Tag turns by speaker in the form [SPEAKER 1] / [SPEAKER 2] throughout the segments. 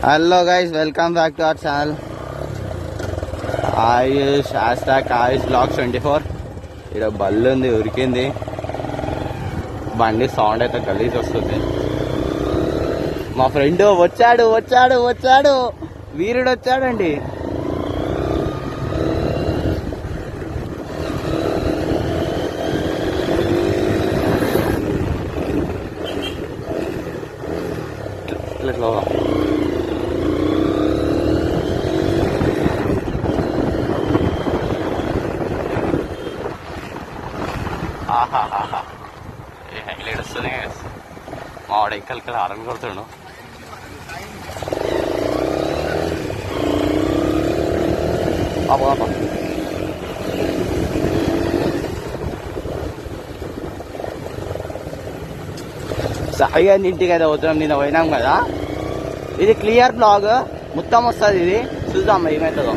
[SPEAKER 1] Hello guys, welcome back to our channel Ayush #AyushVlogs 24. ఇక్కడ బల్లు ఉంది, ఉరికింది బండి. సౌండ్ అయితే గలీజ్ వస్తుంది. మా ఫ్రెండ్ వచ్చాడు వీరుడు వచ్చాడండి. ఇట్లా హైలైట్ వస్తుంది. మా వాడు ఇంకా హారన్ కొడుతుండు. సాయిగా ఇంటికి అయితే పోతున్నాం. నిన్న పోయినాం కదా. ఇది క్లియర్ బ్లాగ్ మొత్తం వస్తుంది. ఇది చూద్దాం ఏమవుతుందో.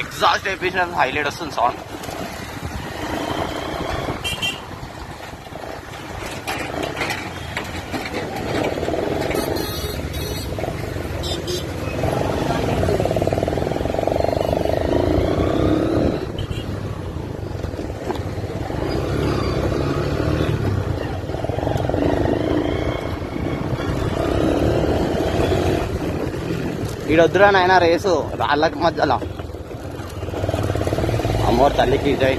[SPEAKER 1] ఎగ్జాస్ట్ అయిపోయిన హైలైట్ వస్తుంది సౌండ్. ఈడొద్దురా నాయన రేసు రాళ్ళకి మధ్యలో. అమ్మోర్ తల్లికి జై.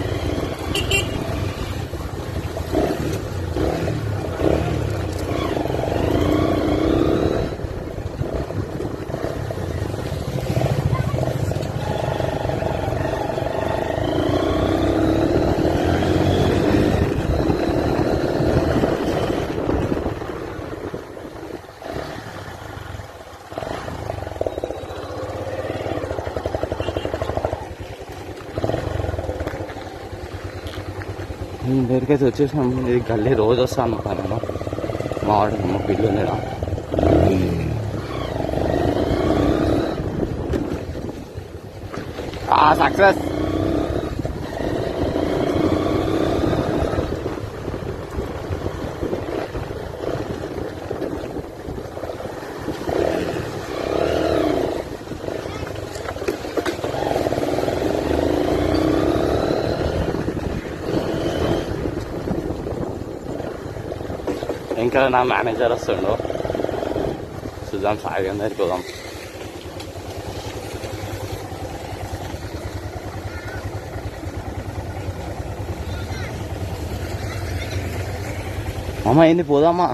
[SPEAKER 1] దగ్గరికైతే వచ్చేసాం. ఇది గల్లీ రోజు వస్తాను నేను. మా వాడు మా పిల్లు లేదా సక్సెస్. ఇంకా నా మేనేజర్ వస్తుండో. చూద్దాం, సాయి దగ్గరికి పోదాం. అమ్మ ఏంది పోదామా?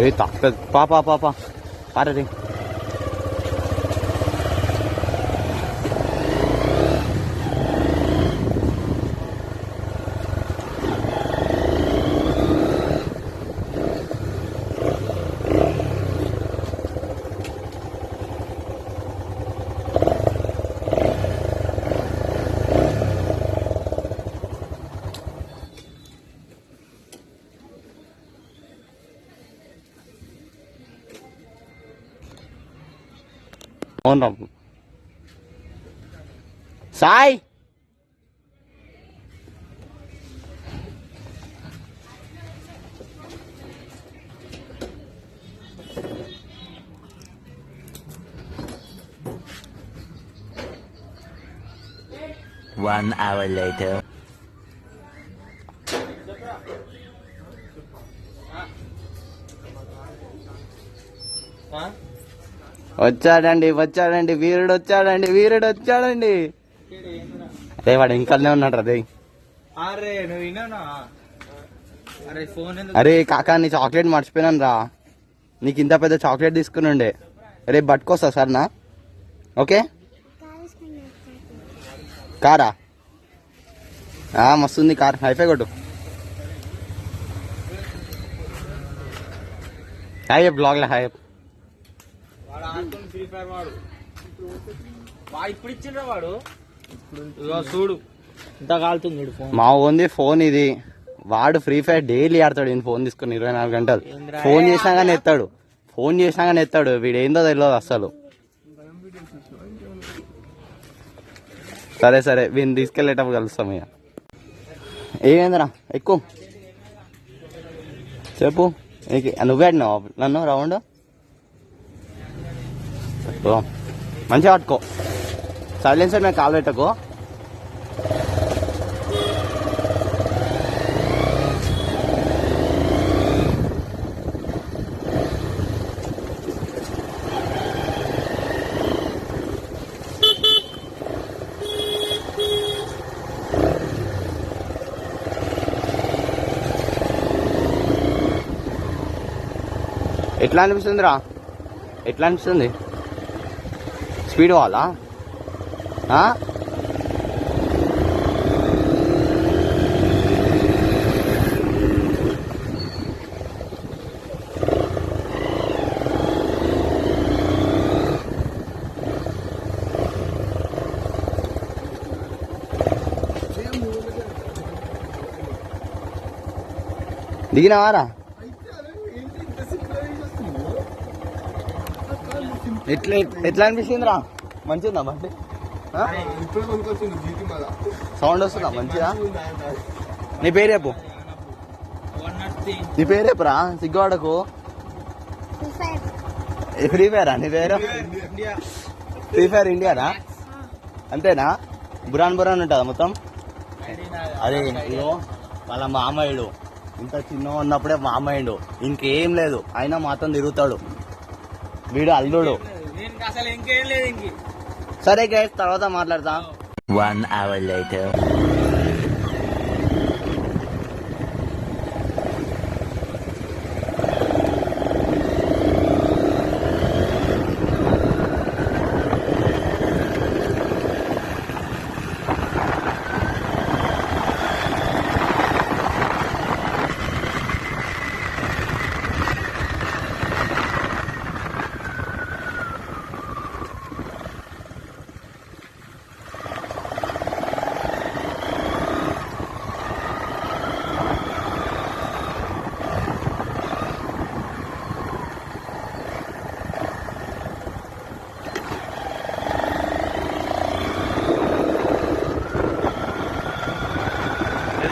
[SPEAKER 1] ఏ తప్ప పాపా పారే. అవును సాయ్.
[SPEAKER 2] One hour later.
[SPEAKER 1] వచ్చాడండి వీరుడు వచ్చాడండి. అదే వాడు ఇంకనే ఉన్నాడు. అరే కాకా, నీ చాక్లెట్ మర్చిపోయినాను రా. నీకు ఇంత పెద్ద చాక్లెట్ తీసుకుని ఉండే. రేపు పట్టుకొస్తా సరేనా? ఓకే. కారా మస్తుంది కార్. హైఫై కొట్టు. హాయ్ బ్లాగ్లో హాయ్.
[SPEAKER 3] చూడు ఇంత కాలుతుంది ఫోన్.
[SPEAKER 1] మా ఓన్ది ఫోన్ ఇది. వాడు ఫ్రీ ఫైర్ డైలీ ఆడతాడు. ఫోన్ తీసుకుని 24 గంటలు. ఫోన్ చేసినా కానీ ఎత్తాడు. ఫోన్ చేసినాగానే ఎత్తాడు, వీడు ఏందో తెలియదు అసలు. సరే సరే వీడిని తీసుకెళ్ళేటప్పుడు కలుస్తాం ఇక. ఏమైందిరా ఎక్కువ చెప్పు. నువ్వే ఆడినావు నన్ను రౌండ్? మంచిగా పట్టుకో, సైలెన్సర్ మీద కాలు పెట్టకు. ఎట్లా అనిపిస్తుందిరా? ఎట్లా అనిపిస్తుంది? స్పీడ్ వాళ్ళా? దిగినావారా? ఎట్లా ఎట్లా అనిపిస్తుందిరా? మంచిగా బండి? సౌండ్ వస్తుందా మంచిగా? నీ పేరు చెప్పు. నీ పేరు చెప్పురా, సిగ్గువాడకు. ఫ్రీ ఫైరా నీ పేరు? Free fire Indiana? అంతేనా? బురాన్ బురాన్ ఉంటుందా మొత్తం? అదే ఇగో వాళ్ళ మామయ్యుడు ఇంత చిన్న ఉన్నప్పుడే మామయ్యుడు, ఇంకేం లేదు, అయినా మాత్రం తిరుగుతాడు వీడు అల్లుడు. సరే గైస్ తర్వాత మాట్లాడతా.
[SPEAKER 2] 1 hour later.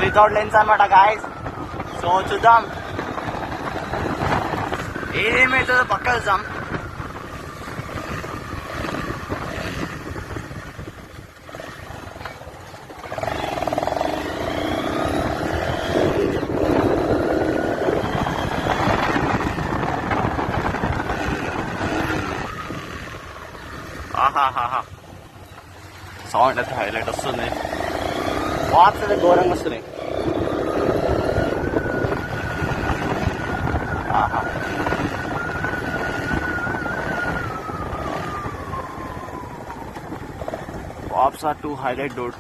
[SPEAKER 1] వితౌట్ లెన్స్ అనమాట గాయస్. సో చూద్దాం ఏదేమవుతుందో పక్క చూద్దాం. ఆహాహా సౌండ్ అయితే హైలైట్ వస్తుంది, వాట్స్ అయితే ఘోరంగా వస్తున్నాయి. Pops are too highlight, dude.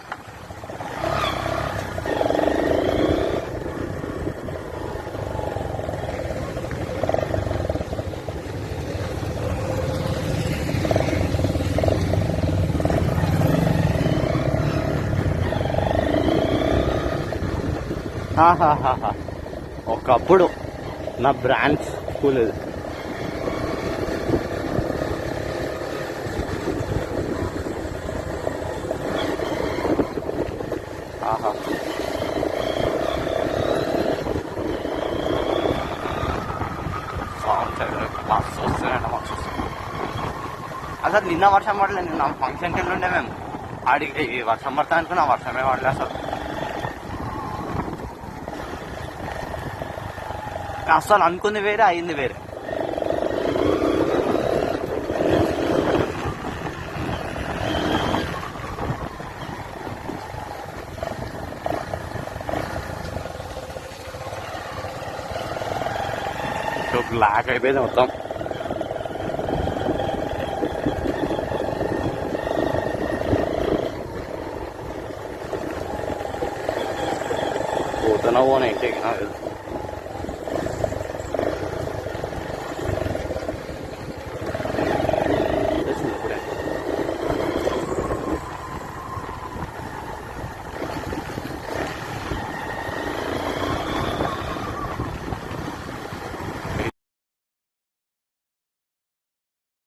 [SPEAKER 1] ఒకప్పుడు నా బ్రాంచ్ స్కూల్ ఇది. అసలు నిన్న వర్షం పడలేదు, నిన్న ఫంక్షన్కి వెళ్ళి ఉండే మేము. ఆడికి వర్షం పడతా అనుకున్నా, వర్షమే పడలేదు అసలు. అసలు అనుకుంది వేరే, అయింది వేరే. బ్లాక్ అయిపోయింది మొత్తం. పోతున్నా పోనా ఇంటికి నాకు